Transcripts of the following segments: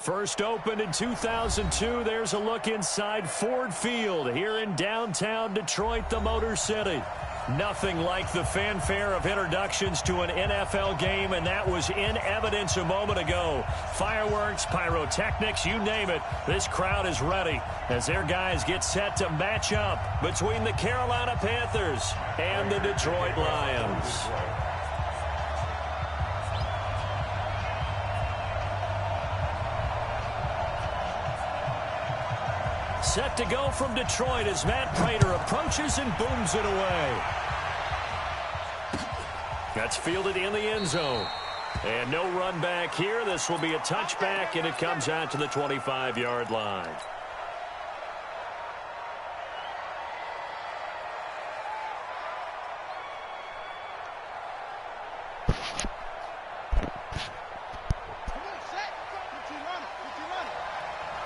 First opened in 2002, there's a look inside Ford Field here in downtown Detroit, the Motor City. Nothing like the fanfare of introductions to an NFL game, and that was in evidence a moment ago. Fireworks, pyrotechnics, you name it. This crowd is ready as their guys get set to match up between the Carolina Panthers and the Detroit Lions. Set to go from Detroit as Matt Prater approaches and booms it away. That's fielded in the end zone. And no run back here. This will be a touchback, and it comes out to the 25-yard line.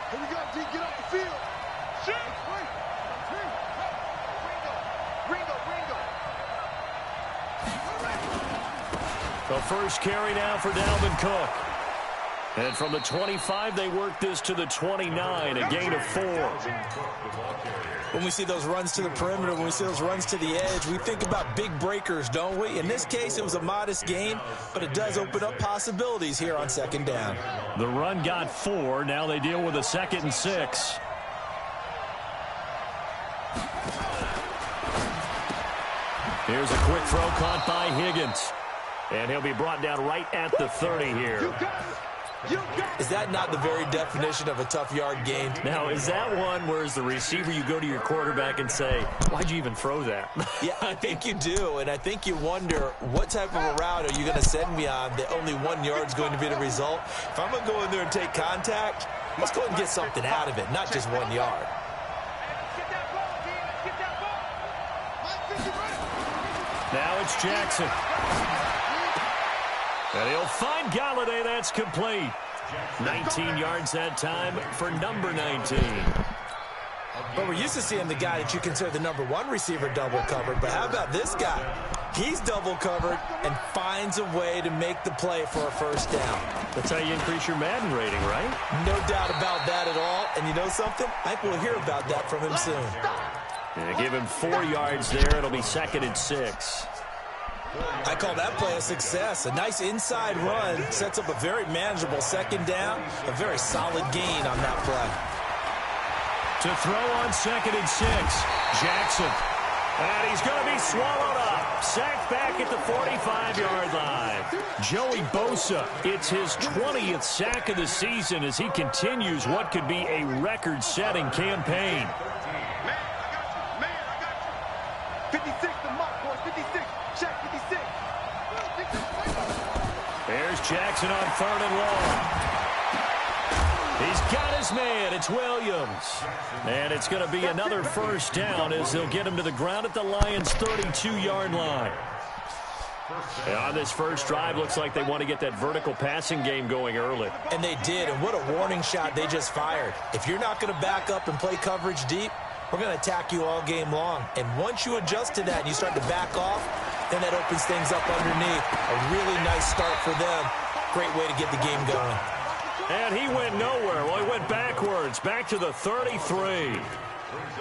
Here we go, D. Get off the field. The first carry now for Dalvin Cook. And from the 25, they work this to the 29, a gain of 4. When we see those runs to the perimeter, when we see those runs to the edge, we think about big breakers, don't we? In this case, it was a modest gain, but it does open up possibilities here on second down. The run got 4. Now they deal with a 2nd and 6. Here's a quick throw caught by Higgins. And he'll be brought down right at the 30 here. Is that not the very definition of a tough yard gain? Now, is that one where as the receiver you go to your quarterback and say, why'd you even throw that? Yeah, I think you do, and I think you wonder what type of a route are you going to send me on that only 1 yard is going to be the result? If I'm going to go in there and take contact, let's go and get something out of it, not just 1 yard. Now it's Jackson. And he'll find Galladay. That's complete. 19 yards that time for number 19. But we're used to seeing the guy that you consider the number 1 receiver double covered. But how about this guy? He's double covered and finds a way to make the play for a first down. That's how you increase your Madden rating, right? No doubt about that at all. And you know something? I think we'll hear about that from him soon. And give him 4 yards there. It'll be 2nd and 6. I call that play a success. A nice inside run sets up a very manageable second down. A very solid gain on that play. To throw on 2nd and 6. Jackson. And he's going to be swallowed up. Sacked back at the 45-yard line. Joey Bosa, it's his 20th sack of the season as he continues what could be a record-setting campaign. 56 the mark, boys. 56. Check 56. There's Jackson on 3rd and long. He's got his man. It's Williams. And it's going to be another first down as they'll get him to the ground at the Lions' 32-yard line. And on this first drive, looks like they want to get that vertical passing game going early. And they did, and what a warning shot they just fired. If you're not going to back up and play coverage deep, we're going to attack you all game long. And once you adjust to that and you start to back off, then that opens things up underneath. A really nice start for them. Great way to get the game going. And he went nowhere. Well, he went backwards, back to the 33.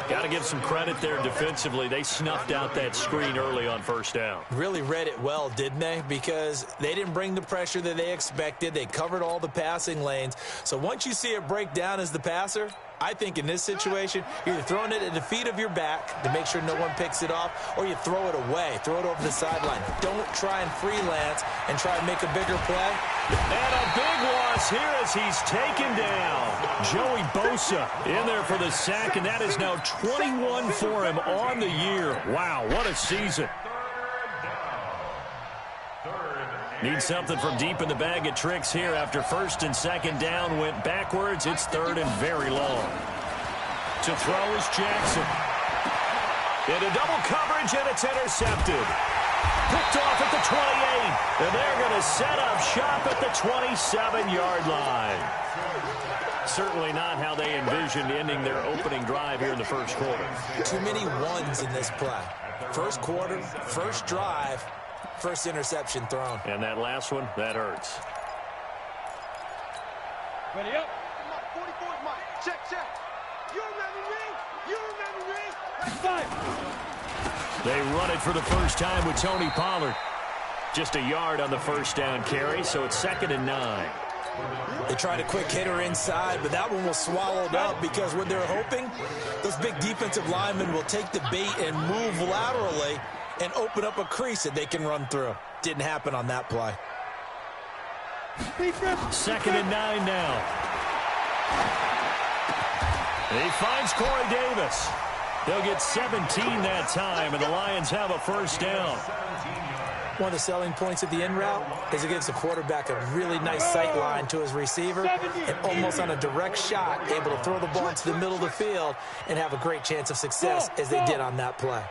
Got to give some credit there defensively. They snuffed out that screen early on first down. Really read it well, didn't they? Because they didn't bring the pressure that they expected. They covered all the passing lanes. So once you see it break down as the passer, I think in this situation, you're either throwing it at the feet of your back to make sure no one picks it off, or you throw it away, throw it over the sideline. Don't try and freelance and try and make a bigger play. And a big loss here as he's taken down. Joey Bosa in there for the sack, and that is now 21 for him on the year. Wow, what a season. Need something from deep in the bag of tricks here after 1st and 2nd down went backwards. It's 3rd and very long. To throw is Jackson. Into double coverage, and it's intercepted. Picked off at the 28, and they're going to set up shop at the 27-yard line. Certainly not how they envisioned ending their opening drive here in the first quarter. Too many ones in this play. First quarter, first drive, first interception thrown. And that last one, that hurts. Ready up. check. You remember me? You remember me? Let's fight. They run it for the first time with Tony Pollard. Just a yard on the first down carry, so it's 2nd and 9. They tried a quick hitter inside, but that one was swallowed up because what they're hoping, those big defensive linemen will take the bait and move laterally and open up a crease that they can run through. Didn't happen on that play. 2nd and 9 now. He finds Corey Davis. They'll get 17 that time, and the Lions have a first down. One of the selling points of the in route is it gives the quarterback a really nice sight line to his receiver and almost on a direct shot able to throw the ball into the middle of the field and have a great chance of success as they did on that play.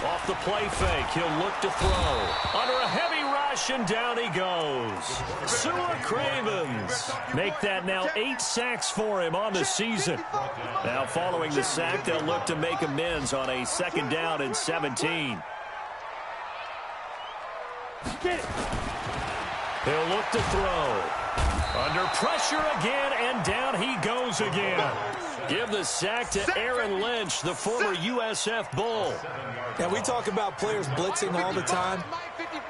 Off the play fake, he'll look to throw. Under a heavy rush, and down he goes. Sua Cravens make that now 8 sacks for him on the season. Now following the sack, they'll look to make amends on a 2nd down and 17. He'll look to throw. Under pressure again, and down he goes again. Give the sack to Aaron Lynch, the former USF Bull. Now, we talk about players blitzing all the time.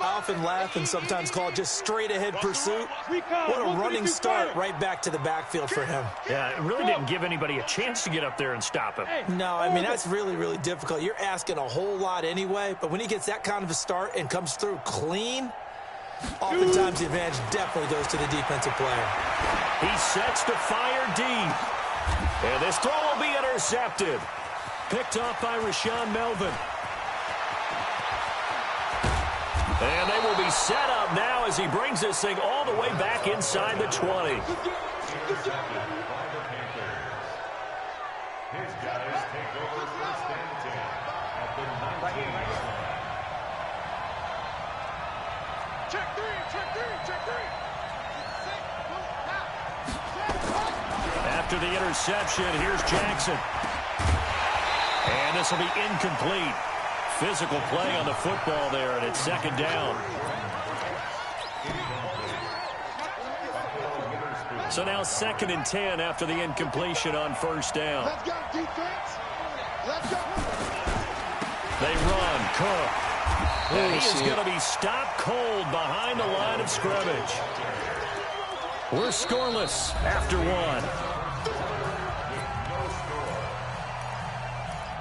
I often laugh and sometimes call it just straight-ahead pursuit. What a running start right back to the backfield for him. Yeah, it really didn't give anybody a chance to get up there and stop him. No, I mean, that's really, really difficult. You're asking a whole lot anyway, but when he gets that kind of a start and comes through clean, oftentimes the advantage definitely goes to the defensive player. He sets to fire deep. And this throw will be intercepted. Picked off by Rashawn Melvin. And they will be set up now as he brings this thing all the way back inside the 20. Check three, check three, check three. After the interception, here's Jackson. And this will be incomplete. Physical play on the football there, and it's 2nd down. So now 2nd and 10 after the incompletion on 1st down. Let's go, defense. Let's go. They run, Cook. And he is going to be stopped cold behind the line of scrimmage. We're scoreless after 1.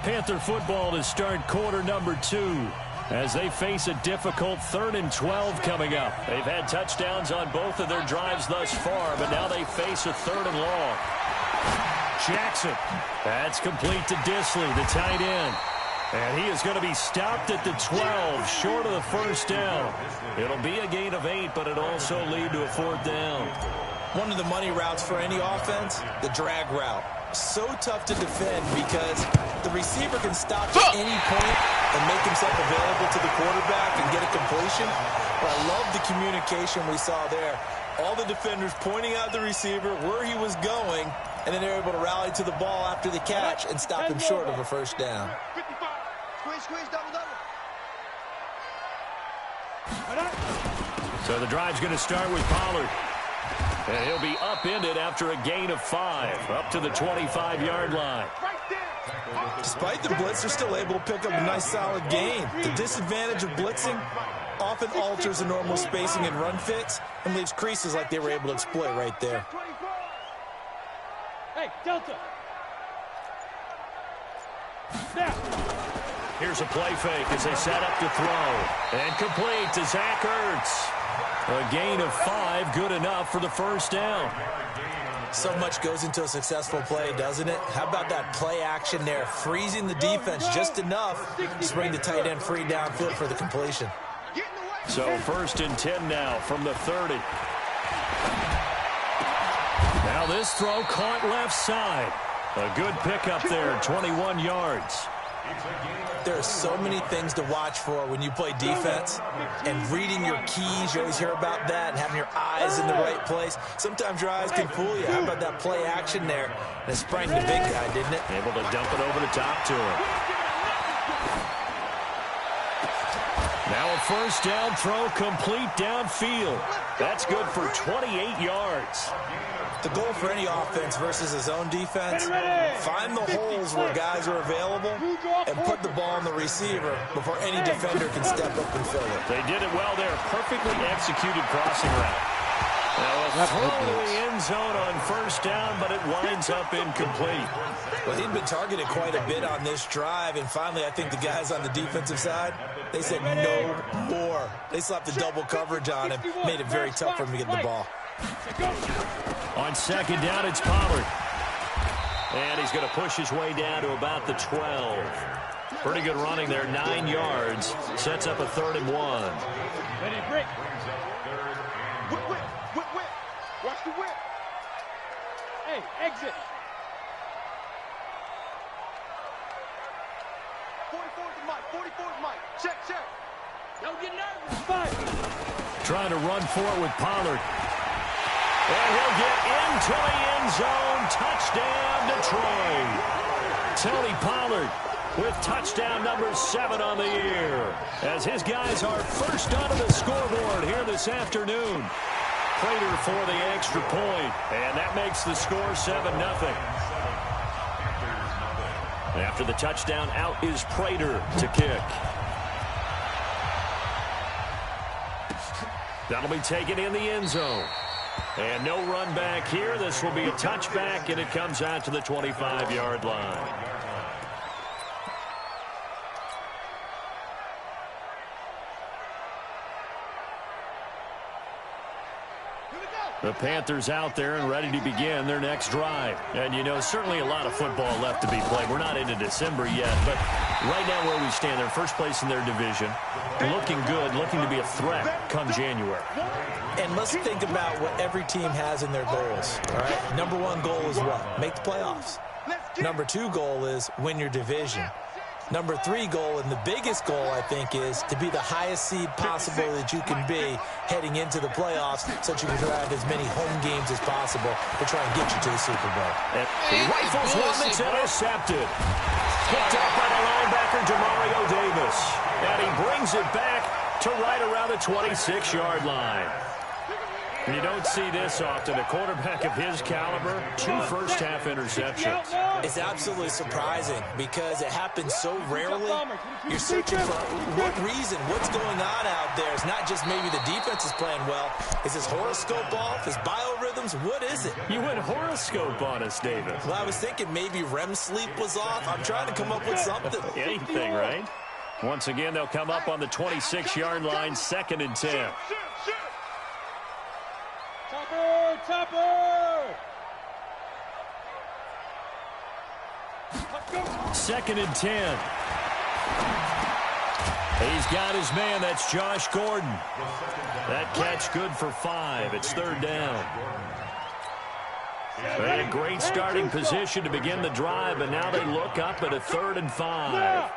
Panther football to start quarter number 2 as they face a difficult 3rd and 12 coming up. They've had touchdowns on both of their drives thus far, but now they face a 3rd and long. Jackson. That's complete to Disley, the tight end. And he is going to be stopped at the 12, short of the first down. It'll be a gain of 8, but it'll also lead to a 4th down. One of the money routes for any offense, the drag route. So tough to defend because the receiver can stop at any point and make himself available to the quarterback and get a completion. But I love the communication we saw there. All the defenders pointing out the receiver, where he was going, and then they're able to rally to the ball after the catch and stop him short of a first down. 55. Squeeze, squeeze, double, double. So the drive's going to start with Pollard. And he'll be upended after a gain of 5, up to the 25-yard line. Despite the blitz, they're still able to pick up a nice solid gain. The disadvantage of blitzing often alters the normal spacing and run fits and leaves creases like they were able to exploit right there. Hey, Delta. Now. Here's a play fake as they set up to throw. And complete to Zach Ertz. A gain of 5, good enough for the first down. So much goes into a successful play, doesn't it? How about that play action there, freezing the defense just enough to bring the tight end free downfield for the completion. So 1st and 10 now from the 30. Now this throw caught left side. A good pickup there, 21 yards. There are so many things to watch for when you play defense, and reading your keys, you always hear about that, and having your eyes in the right place. Sometimes your eyes can fool you. How about that play action there? And it sprang the big guy, didn't it? Able to dump it over the top to him. Now a first down throw complete downfield. That's good for 28 yards. The goal for any offense versus his own defense, find the holes where guys are available and put the ball on the receiver before any defender can step up and fill it. They did it well there. Perfectly executed crossing route. Now a throw in the end zone on first down, but it winds up incomplete. Well, he'd been targeted quite a bit on this drive, and finally I think the guys on the defensive side, they said no more. They slapped the double coverage on him, made it very tough for him to get the ball. On second down, it's Pollard. And he's going to push his way down to about the 12. Pretty good running there, 9 yards. Sets up a 3rd and 1. Ready, break. Whip. Watch the whip. Hey, exit. 44 is Mike. 44 is Mike. Check. Don't get nervous. Fight. Trying to run for it with Pollard. And he'll get into the end zone. Touchdown, Detroit. Tony Pollard with touchdown number 7 on the year, as his guys are first onto the scoreboard here this afternoon. Prater for the extra point, and that makes the score 7-0. After the touchdown, out is Prater to kick. That'll be taken in the end zone. And no run back here. This will be a touchback, and it comes out to the 25-yard line. The Panthers out there and ready to begin their next drive. And, you know, certainly a lot of football left to be played. We're not into December yet, but right now where we stand, they're first place in their division. Looking good, looking to be a threat come January. And let's think about what every team has in their goals, all right? Number 1 goal is what? Make the playoffs. Number 2 goal is win your division. Number 3 goal, and the biggest goal, I think, is to be the highest seed possible that you can be heading into the playoffs so that you can have as many home games as possible to try and get you to the Super Bowl. And he rifles one that's intercepted. Picked up by the linebacker, Demario Davis. And he brings it back to right around the 26-yard line. You don't see this often. A quarterback of his caliber, 2 first-half interceptions. It's absolutely surprising because it happens so rarely. You're searching for what reason, what's going on out there. It's not just maybe the defense is playing well. Is his horoscope off? His biorhythms? What is it? You went horoscope on us, David. Well, I was thinking maybe REM sleep was off. I'm trying to come up with something. Anything, right? Once again, they'll come up on the 26-yard line, 2nd and 10. Topper! 2nd and 10. He's got his man. That's Josh Gordon. That catch good for 5. It's 3rd down. They had a great starting position to begin the drive, and now they look up at a 3rd and 5.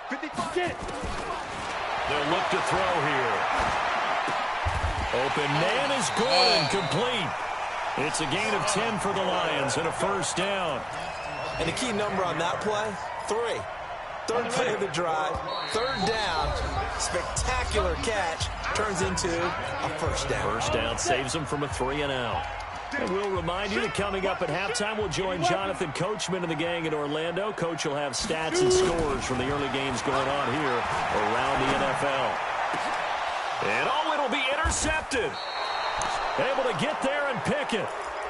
55. They'll look to throw here. Open man is Gordon, complete. It's a gain of 10 for the Lions and a 1st down. And the key number on that play, 3. 3rd play of the drive, 3rd down, spectacular catch, turns into a 1st down. 1st down saves them from a 3-and-out. And we'll remind you that coming up at halftime, we'll join Jonathan Coachman and the gang in Orlando. Coach will have stats and scores from the early games going on here around the NFL. And it'll be intercepted. Able to get there and pick it.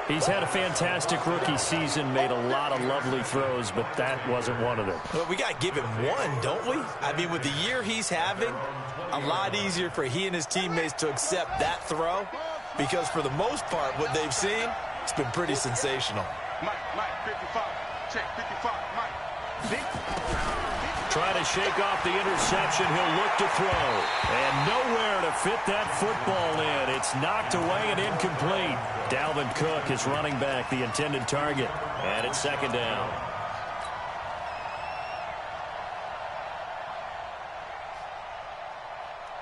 He's had a fantastic rookie season, made a lot of lovely throws, but that wasn't one of them. Well, we got to give him one, don't we? I mean, with the year he's having, a lot easier for he and his teammates to accept that throw, because for the most part, what they've seen, it's been pretty sensational. Mike, 55. Check, 55, Mike. Trying to shake off the interception. He'll look to throw. And nowhere to fit that football in. It's knocked away and incomplete. Dalvin Cook is running back, the intended target. And it's 2nd down.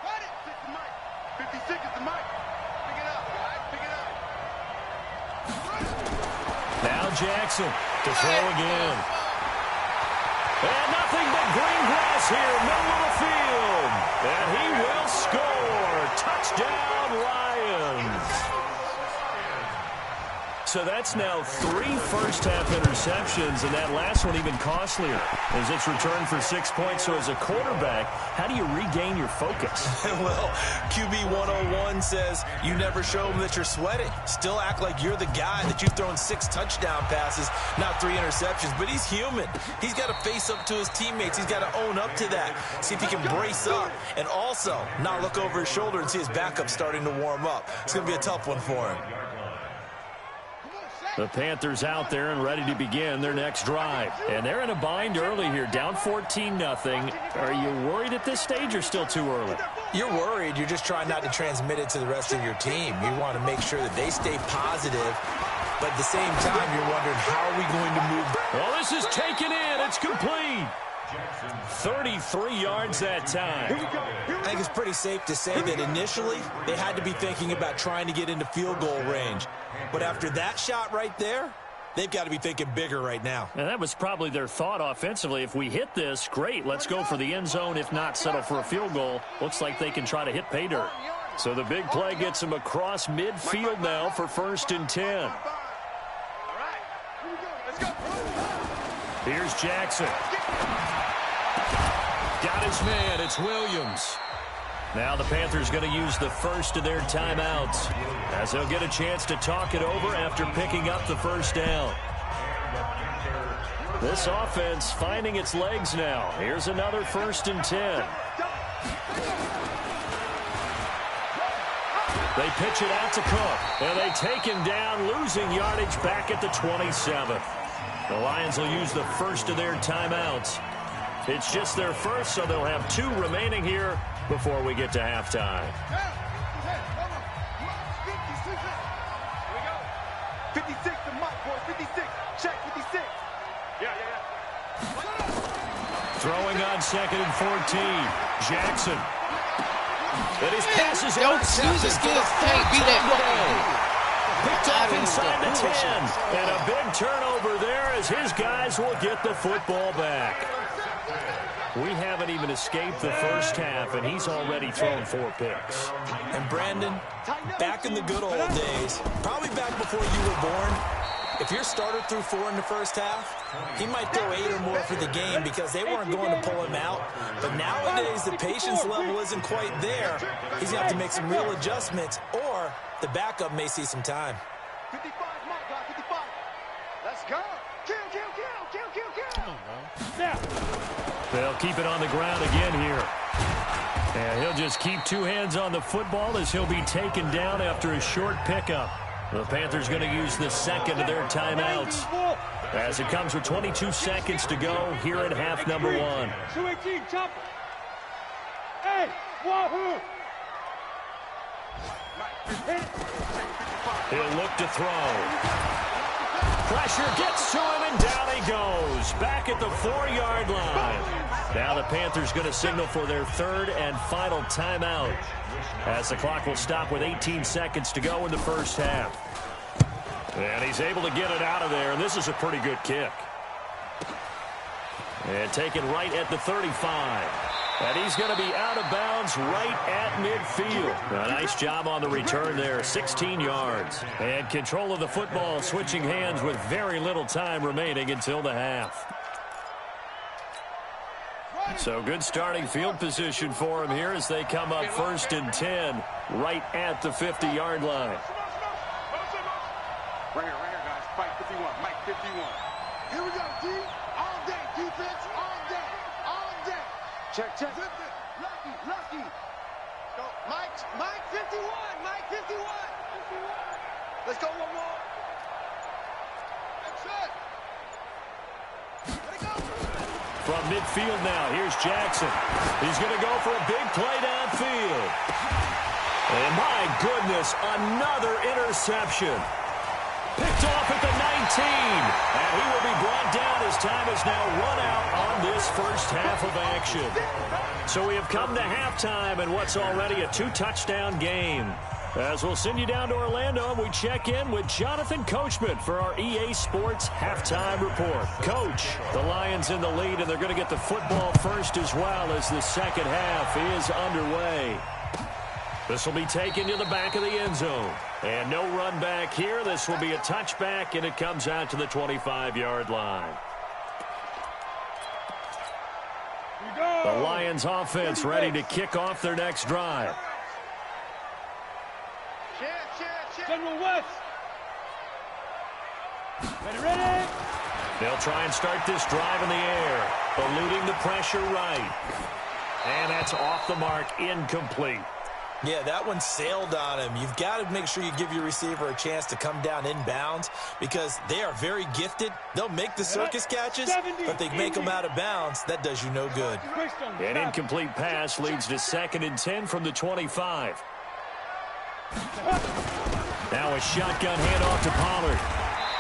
Got it. 56 is the mic. Pick it up, guys. Pick it up. Now Jackson to throw again. And nothing but green grass here, middle of the field. And he will score. Touchdown, Lions. So that's now 3 first-half interceptions, and that last one even costlier as it's returned for 6 points. So as a quarterback, how do you regain your focus? Well, QB 101 says you never show them that you're sweating. Still act like you're the guy, that you've thrown 6 touchdown passes, not 3 interceptions. But he's human. He's got to face up to his teammates. He's got to own up to that, see if he can brace up, and also not look over his shoulder and see his backup starting to warm up. It's going to be a tough one for him. The Panthers out there and ready to begin their next drive. And they're in a bind early here, down 14-0. Are you worried at this stage or still too early? You're worried. You're just trying not to transmit it to the rest of your team. You want to make sure that they stay positive, but at the same time, you're wondering, how are we going to move? Well, this is taken in. It's complete. 33 yards that time. I think it's pretty safe to say that initially they had to be thinking about trying to get into field goal range. But after that shot right there, they've got to be thinking bigger right now. And that was probably their thought offensively. If we hit this, great. Let's go for the end zone. If not, settle for a field goal. Looks like they can try to hit pay dirt. So the big play gets them across midfield now for 1st and 10. Here's Jackson. Got his man. It's Williams. Now the Panthers going to use the first of their timeouts as they'll get a chance to talk it over after picking up the first down. This offense finding its legs now. Here's another 1st and 10. They pitch it out to Cook, and they take him down, losing yardage back at the 27th. The Lions will use the first of their timeouts. It's just their first, so they'll have 2 remaining here before we get to halftime. 56 to Mike, boy. 56. Check 56. Yeah. Throwing on 2nd and 14. Jackson. And his pass is intercepted. Can't be that Picked off inside the 10. And a big turnover there as his guys will get the football back. We haven't even escaped the first half, and he's already thrown 4 picks. And Brandon, back in the good old days, probably back before you were born, if your starter threw 4 in the first half, he might throw 8 or more for the game because they weren't going to pull him out. But nowadays, the patience level isn't quite there. He's going to have to make some real adjustments, or the backup may see some time. 55, Mike, 55. Let's go. Kill. Come on, bro. Yeah. They'll keep it on the ground again here. And he'll just keep 2 hands on the football as he'll be taken down after a short pickup. The Panthers going to use the second of their timeouts as it comes with 22 seconds to go here in half number 1. 218, chopper. Hey, wahoo. He'll look to throw. Pressure gets to him, and down he goes. Back at the 4-yard line. Now the Panthers going to signal for their 3rd and final timeout as the clock will stop with 18 seconds to go in the first half. And he's able to get it out of there, and this is a pretty good kick. And taken right at the 35. And he's going to be out of bounds right at midfield. A nice job on the return there, 16 yards. And control of the football switching hands with very little time remaining until the half. So good starting field position for him here as they come up 1st and 10 right at the 50-yard line. Right here, guys. Fight 51. Mike 51. Here we go, D. All day. Defense all day. All day. Check. Lucky. Go. Mike 51. Mike 51. Let's go one more. That's it. Let it go. From midfield now, here's Jackson. He's going to go for a big play downfield. And my goodness, another interception. Picked off at the 19. And he will be brought down as time is now run out on this first half of action. So we have come to halftime in what's already a 2-touchdown game. As we'll send you down to Orlando, and we check in with Jonathan Coachman for our EA Sports Halftime Report. Coach, the Lions in the lead, and they're going to get the football first as well as the second half is underway. This will be taken to the back of the end zone. And no run back here. This will be a touchback, and it comes out to the 25-yard line. The Lions offense ready to kick off their next drive. General West. Ready. They'll try and start this drive in the air, eluding the pressure right. And that's off the mark, incomplete. Yeah, that one sailed on him. You've got to make sure you give your receiver a chance to come down inbounds because they are very gifted. They'll make the circus catches, but if they make them out of bounds, that does you no good. An incomplete pass leads to 2nd and 10 from the 25. Now a shotgun handoff to Pollard.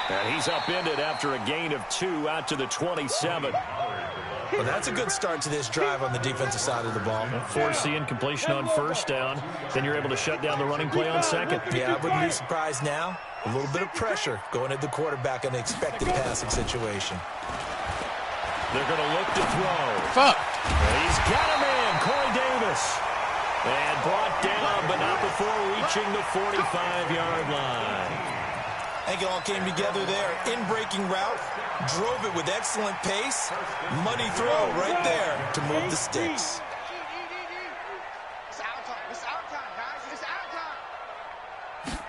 And he's upended after a gain of 2 out to the 27. Well, that's a good start to this drive on the defensive side of the ball. Force the incompletion on first down. Then you're able to shut down the running play on second. Yeah, I wouldn't be surprised now. A little bit of pressure going at the quarterback in an expected passing situation. They're going to look to throw. Fuck. He's got a man, Corey Davis. And brought down, but not before reaching the 45-yard line. I think it all came together there. In-breaking route, drove it with excellent pace. Money throw right there to move the sticks. It's our time. It's our time, guys. It's our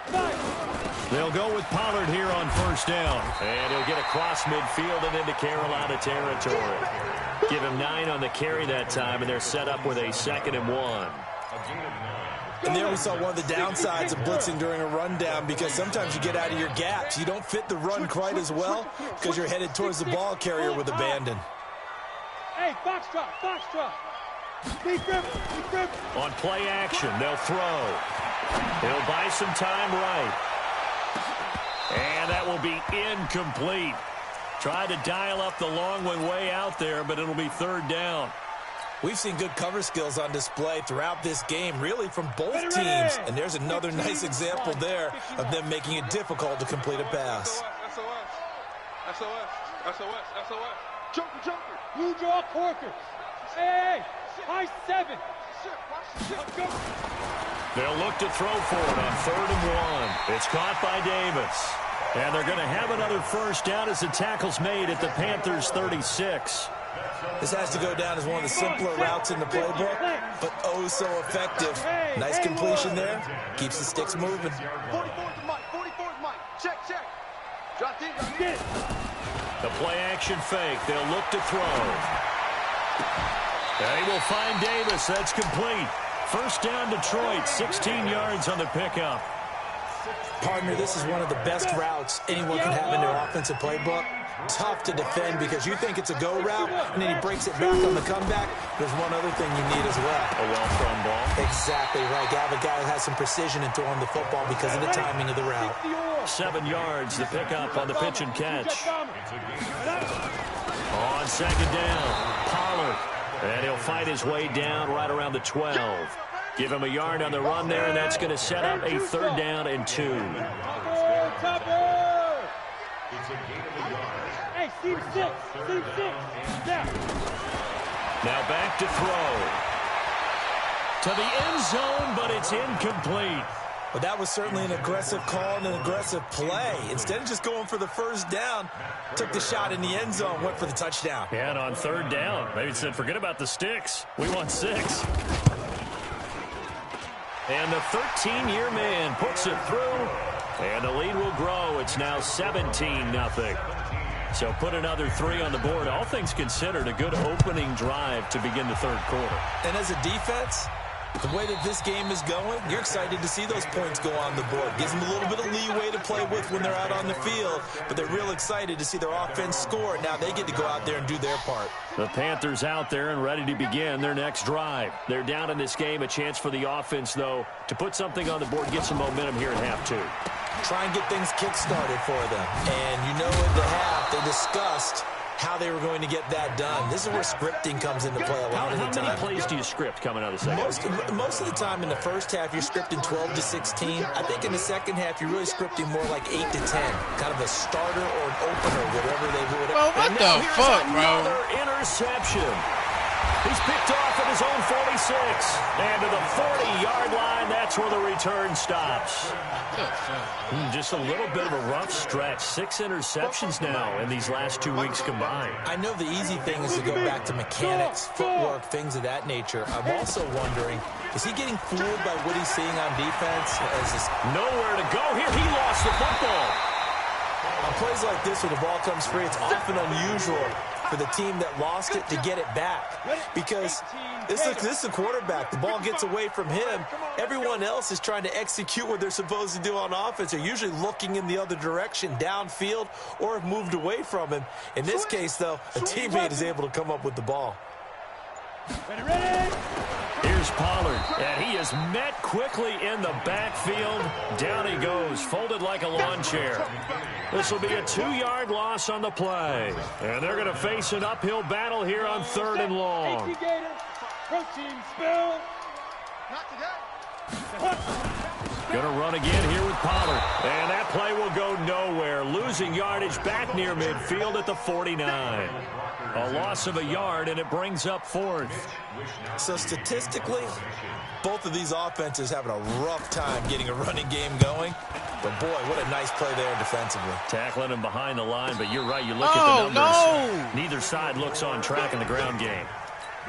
time. They'll go with Pollard here on first down. And he'll get across midfield and into Carolina territory. Give him 9 on the carry that time, and they're set up with a 2nd and 1. And there we saw one of the downsides of blitzing during a rundown because sometimes you get out of your gaps. You don't fit the run quite as well because you're headed towards the ball carrier with abandon. Hey, box drop. Big grip. On play action, they'll throw. He'll buy some time right. And that will be incomplete. Tried to dial up the long one way out there, but it'll be 3rd down. We've seen good cover skills on display throughout this game, really from both teams. And there's another nice example there of them making it difficult to complete a pass. SOS. Joker. Blue draw Corker. Hey, high 7. They'll look to throw for it on 3rd and 1. It's caught by Davis. And they're going to have another first down as the tackle's made at the Panthers' 36. This has to go down as one of the simpler routes in the playbook, but oh so effective. Nice completion there. Keeps the sticks moving. 44's Mike. Check. Drop deep. The play action fake. They'll look to throw. They will find Davis. That's complete. First down Detroit. 16 yards on the pickup. Partner, this is one of the best routes anyone can have in their offensive playbook. Tough to defend because you think it's a go route, and then he breaks it back on the comeback. There's one other thing you need as well. A well-thrown ball. Exactly right. You have a guy that has some precision in throwing the football because of the timing of the route. 7 yards, the pickup on the pitch and catch. On 2nd down, Pollard. And he'll fight his way down right around the 12. Give him a yard on the run there, and that's going to set up a 3rd down and 2. Hey, Steve 6. Now back to throw. To the end zone, but it's incomplete. But that was certainly an aggressive call and an aggressive play. Instead of just going for the first down, took the shot in the end zone, went for the touchdown. Yeah, and on 3rd down, maybe said, forget about the sticks. We want 6. And the 13-year man puts it through, and the lead will grow. It's now 17-0. So put another 3 on the board. All things considered, a good opening drive to begin the 3rd quarter. And as a defense, the way that this game is going, you're excited to see those points go on the board. Gives them a little bit of leeway to play with when they're out on the field, but they're real excited to see their offense score. Now they get to go out there and do their part. The Panthers out there and ready to begin their next drive. They're down in this game. A chance for the offense, though, to put something on the board, get some momentum here in half 2. Try and get things kick-started for them. And you know in the half, they discussed how they were going to get that done. This is where scripting comes into play a lot of the time. How many plays do you script coming out of the second? Most of the time in the first half, you're scripting 12 to 16. I think in the second half, you're really scripting more like 8 to 10. Kind of a starter or an opener, whatever they would. Bro, what the fuck, bro? Another interception. He's picked off at his own 46. And to the 40-yard line, that's where the return stops. Just a little bit of a rough stretch. 6 interceptions now in these last 2 weeks combined. I know the easy thing is to go back to mechanics, footwork, things of that nature. I'm also wondering, is he getting fooled by what he's seeing on defense? Nowhere to go here. He lost the football. On plays like this where the ball comes free, it's often unusual for the team that lost it to get it back. Because this is the quarterback. The ball gets away from him. Everyone else is trying to execute what they're supposed to do on offense. They're usually looking in the other direction, downfield, or have moved away from him. In this case, though, a teammate is able to come up with the ball. Here's Pollard, and he is met quickly in the backfield. Down he goes, folded like a lawn chair. This will be a 2-yard loss on the play. And they're going to face an uphill battle here on 3rd and long. Going to run again here with Pollard. And that play will go nowhere. Losing yardage back near midfield at the 49. A loss of a yard, and it brings up 4th. So statistically, both of these offenses having a rough time getting a running game going. But, boy, what a nice play there defensively. Tackling him behind the line, but you're right. You look at the numbers. Neither side looks on track in the ground game.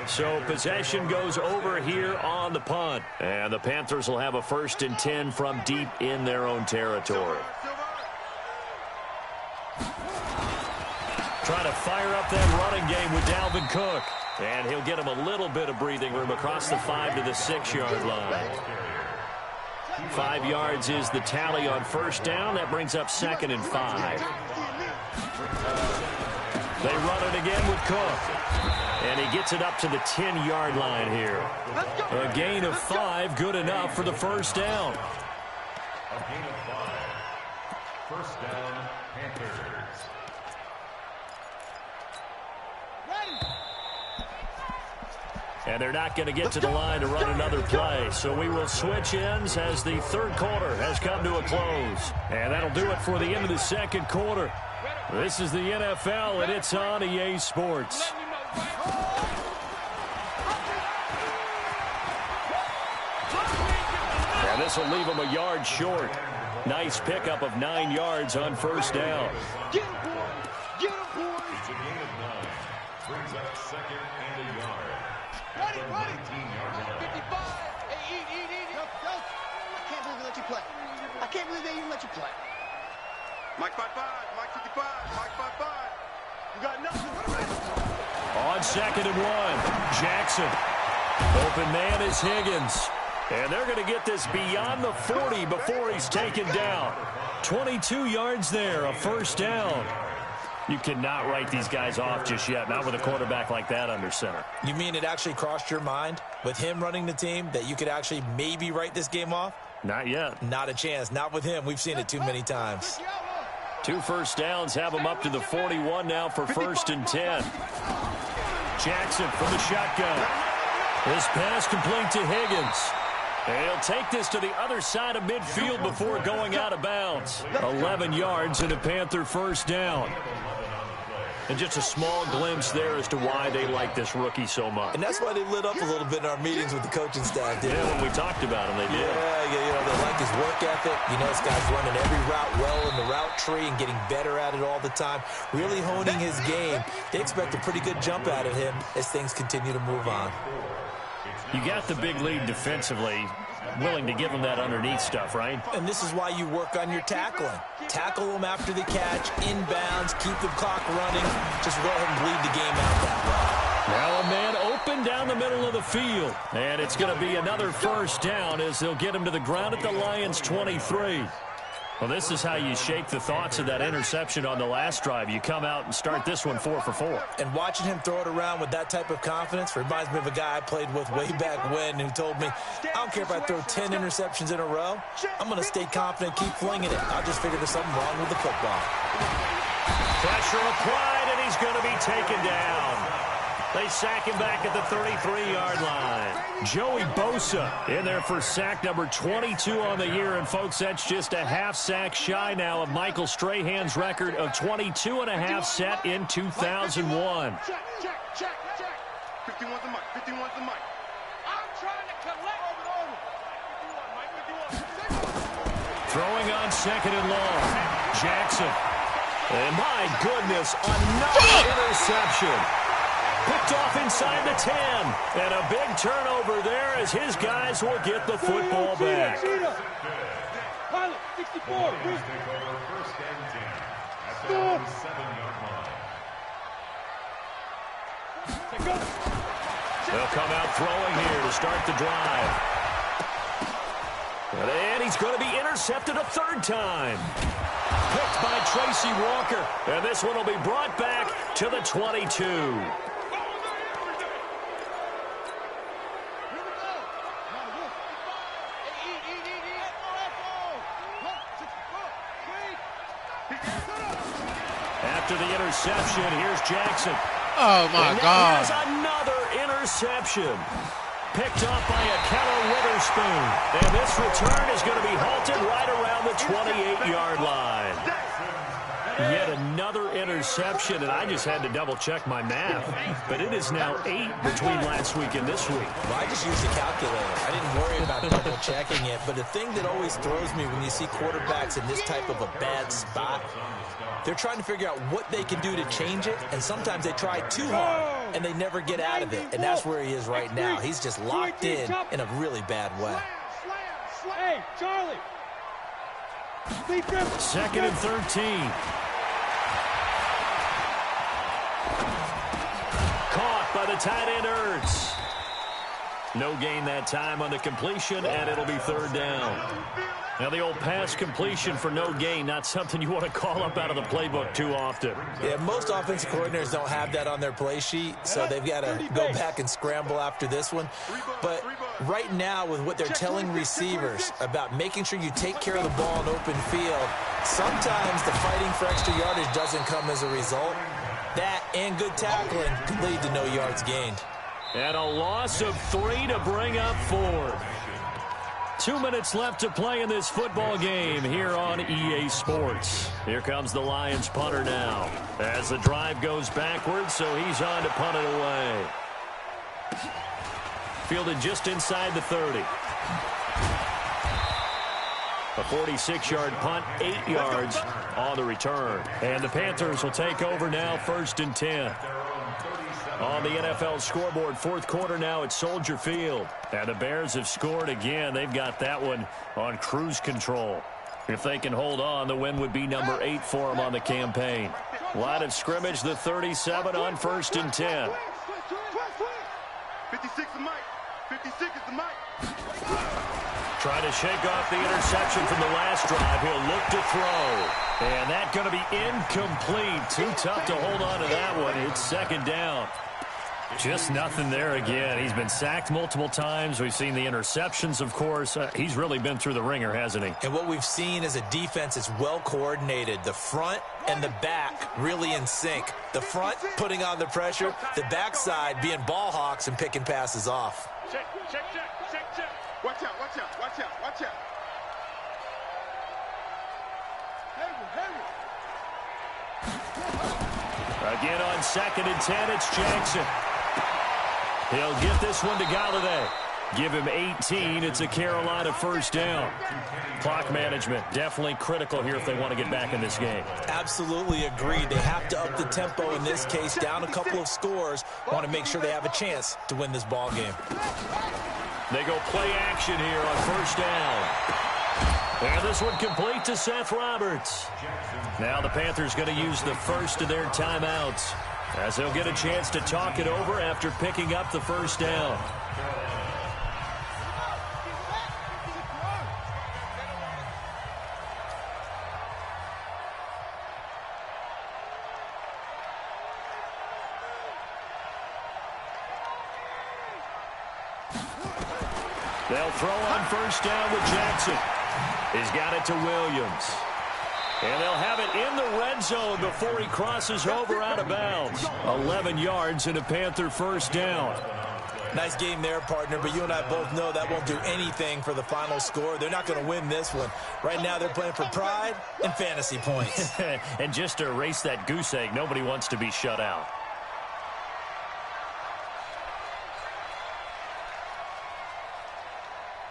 So possession goes over here on the punt. And the Panthers will have a 1st and 10 from deep in their own territory. Trying to fire up that running game with Dalvin Cook. And he'll get him a little bit of breathing room across the 5 to the 6-yard line. 5 yards is the tally on 1st down. That brings up 2nd and 5. They run it again with Cook. And he gets it up to the 10-yard line here. A gain of 5, good enough for the 1st down. A gain of 5. 1st down, Panthers. And they're not going to get to the line to run another play. So we will switch ends as the 3rd quarter has come to a close. And that'll do it for the end of the 2nd quarter. This is the NFL, and it's on EA Sports. And this will leave them a yard short. Nice pickup of 9 yards on 1st down. Get him, boys! Get him, boys! It's a gain of 9. Brings up 2nd and a yard. Ready! 19-yard line. 55! Hey, eat! Go! I can't believe they let you play. I can't believe they even let you play. Mike 55, Mike 55, Mike 55. You got nothing. On 2nd and 1, Jackson. Open man is Higgins. And they're going to get this beyond the 40 before he's taken down. 22 yards there, a 1st down. You cannot write these guys off just yet, not with a quarterback like that under center. You mean it actually crossed your mind with him running the team that you could actually maybe write this game off? Not yet. Not a chance. Not with him. We've seen it too many times. 2 1st downs have him up to the 41 now for 1st and 10. Jackson from the shotgun. This pass complete to Higgins. And he'll take this to the other side of midfield before going out of bounds. 11 yards and a Panther 1st down. And just a small glimpse there as to why they like this rookie so much. And that's why they lit up a little bit in our meetings with the coaching staff. Yeah, when we talked about him, they did. Yeah, they like his work ethic. You know, this guy's running every route well in the route tree and getting better at it all the time. Really honing his game. They expect a pretty good jump out of him as things continue to move on. You got the big lead defensively, willing to give him that underneath stuff, right? And this is why you work on your tackling. Tackle them after the catch, inbounds, keep the clock running. Just go ahead and bleed the game out that way. Now a man open down the middle of the field. And it's going to be another 1st down as they'll get him to the ground at the Lions' 23. Well, this is how you shake the thoughts of that interception on the last drive. You come out and start this one 4 for 4. And watching him throw it around with that type of confidence reminds me of a guy I played with way back when who told me, I don't care if I throw 10 interceptions in a row. I'm going to stay confident, keep flinging it. I just figured there's something wrong with the football. Pressure applied, and he's going to be taken down. They sack him back at the 33-yard line. Joey Bosa in there for sack number 22 on the year. And, folks, that's just a half sack shy now of Michael Strahan's record of 22.5 set in 2001. Check. 51's the mic. 51's the mic. I'm trying to collect. Over. 51, Mike. 51. Throwing on second and long. Jackson. And, my goodness, another interception. Picked off inside the 10. And a big turnover there as his guys will get the football back. Pilot, 64. Take over first and 10 at the 7-yard line. They'll come out throwing here to start the drive. And he's going to be intercepted a third time. Picked by Tracy Walker. And this one will be brought back to the 22. After the interception, here's Jackson. Oh, my God. Here's another interception. Picked up by Akello Witherspoon. And this return is going to be halted right around the 28-yard line. Yet another interception, and I just had to double-check my math. But it is now 8 between last week and this week. Well, I just used a calculator. I didn't worry about double-checking it. But the thing that always throws me when you see quarterbacks in this type of a bad spot, they're trying to figure out what they can do to change it, and sometimes they try too hard, and they never get out of it. And that's where he is right now. He's just locked in a really bad way. Hey, Charlie. Second and 13. Caught by the tight end, Ertz. No gain that time on the completion, and it'll be third down. Now, the old pass completion for no gain, not something you want to call up out of the playbook too often. Yeah, most offensive coordinators don't have that on their play sheet, so they've got to go back and scramble after this one. But right now, with what they're telling receivers about making sure you take care of the ball in open field, sometimes the fighting for extra yardage doesn't come as a result. That and good tackling could lead to no yards gained. And a loss of 3 to bring up 4. 2 minutes left to play in this football game here on EA Sports. Here comes the Lions punter now as the drive goes backwards, so he's on to punt it away. Fielded just inside the 30. A 46-yard punt, 8 yards on the return. And the Panthers will take over now, first and 10. On the NFL scoreboard, fourth quarter now at Soldier Field. And the Bears have scored again. They've got that one on cruise control. If they can hold on, the win would be number 8 for them on the campaign. Line of scrimmage, the 37 on first and 10. 56 is Mike. 56 is the Mike. Trying to shake off the interception from the last drive. He'll look to throw. And that's going to be incomplete. Too tough to hold on to that one. It's second down. Just nothing there again. He's been sacked multiple times. We've seen the interceptions, of course. He's really been through the ringer, hasn't he? And what we've seen is a defense that's well coordinated. The front and the back really in sync. The front putting on the pressure. The backside being ball hawks and picking passes off. Check. Watch out. Again on second and 10, it's Jackson. He'll get this one to Galladay. Give him 18. It's a Carolina first down. Clock management definitely critical here if they want to get back in this game. Absolutely agreed. They have to up the tempo in this case, down a couple of scores. Want to make sure they have a chance to win this ball game. They go play action here on first down. And this one complete to Seth Roberts. Now the Panthers going to use the first of their timeouts as they'll get a chance to talk it over after picking up the first down. They'll throw on first down with Jackson. He's got it to Williams. And they'll have it in the red zone before he crosses over out of bounds. 11 yards and a Panther first down. Nice game there, partner, but you and I both know that won't do anything for the final score. They're not going to win this one. Right now they're playing for pride and fantasy points. And just to erase that goose egg, nobody wants to be shut out.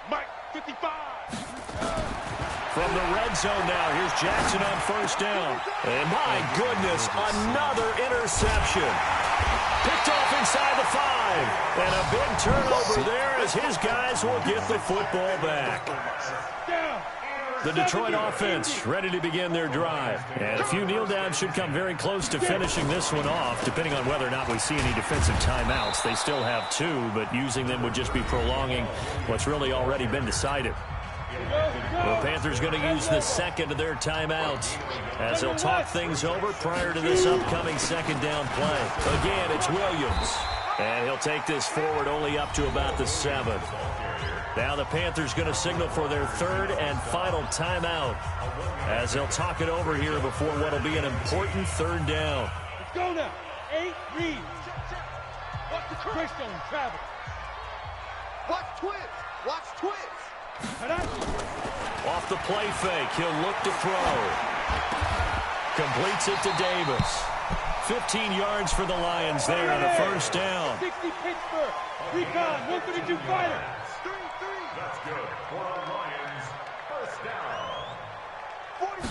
Mike, 55. From the red zone now, here's Jackson on first down. And my goodness, another interception. Picked off inside the 5. And a big turnover there as his guys will get the football back. The Detroit offense ready to begin their drive. And a few kneel downs should come very close to finishing this one off, depending on whether or not we see any defensive timeouts. They still have 2, but using them would just be prolonging what's really already been decided. The Panthers going to use the second of their timeouts as they'll talk things over prior to this upcoming second down play. Again, it's Williams. And he'll take this forward only up to about the 7. Now the Panthers going to signal for their third and final timeout as they'll talk it over here before what will be an important third down. Let's go now. 8 reads. Watch the Christian travel. Watch twins. Watch twins. Off the play fake, he'll look to throw. Completes it to Davis. 15 yards for the Lions there on a first down. 60 Pittsburgh. Recon, 132 fighter. That's good. For the Lions, first down. 40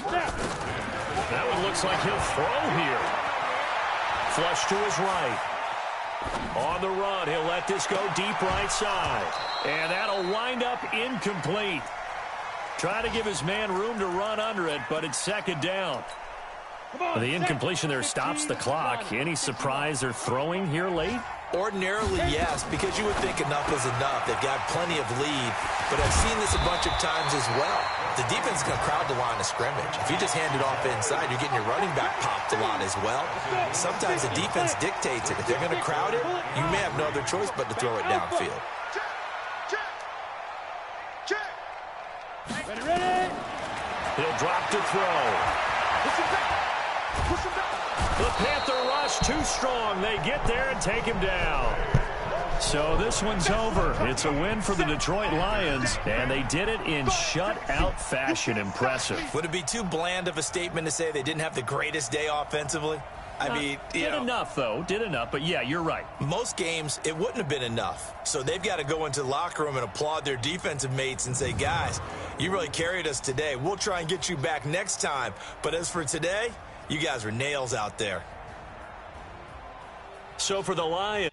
That one looks like he'll throw here. Flush to his right. On the run, he'll let this go deep right side. And that'll wind up incomplete. Trying to give his man room to run under it, but it's second down. The incompletion there stops the clock. Any surprise they're throwing here late? Ordinarily, yes, because you would think enough is enough. They've got plenty of lead, but I've seen this a bunch of times as well. The defense is going to crowd the line of scrimmage. If you just hand it off inside, you're getting your running back popped a lot as well. Sometimes the defense dictates it. If they're going to crowd it, you may have no other choice but to throw it downfield. Ready? He'll drop to throw. Push him back. Push him back. The Panther rush too strong. They get there and take him down. So this one's over. It's a win for the Detroit Lions, and they did it in shutout fashion. Impressive. Would it be too bland of a statement to say they didn't have the greatest day offensively? I mean, did enough, though. Did enough, but yeah, you're right. Most games, it wouldn't have been enough. So they've got to go into the locker room and applaud their defensive mates and say, guys, you really carried us today. We'll try and get you back next time. But as for today, you guys were nails out there. So for the Lions,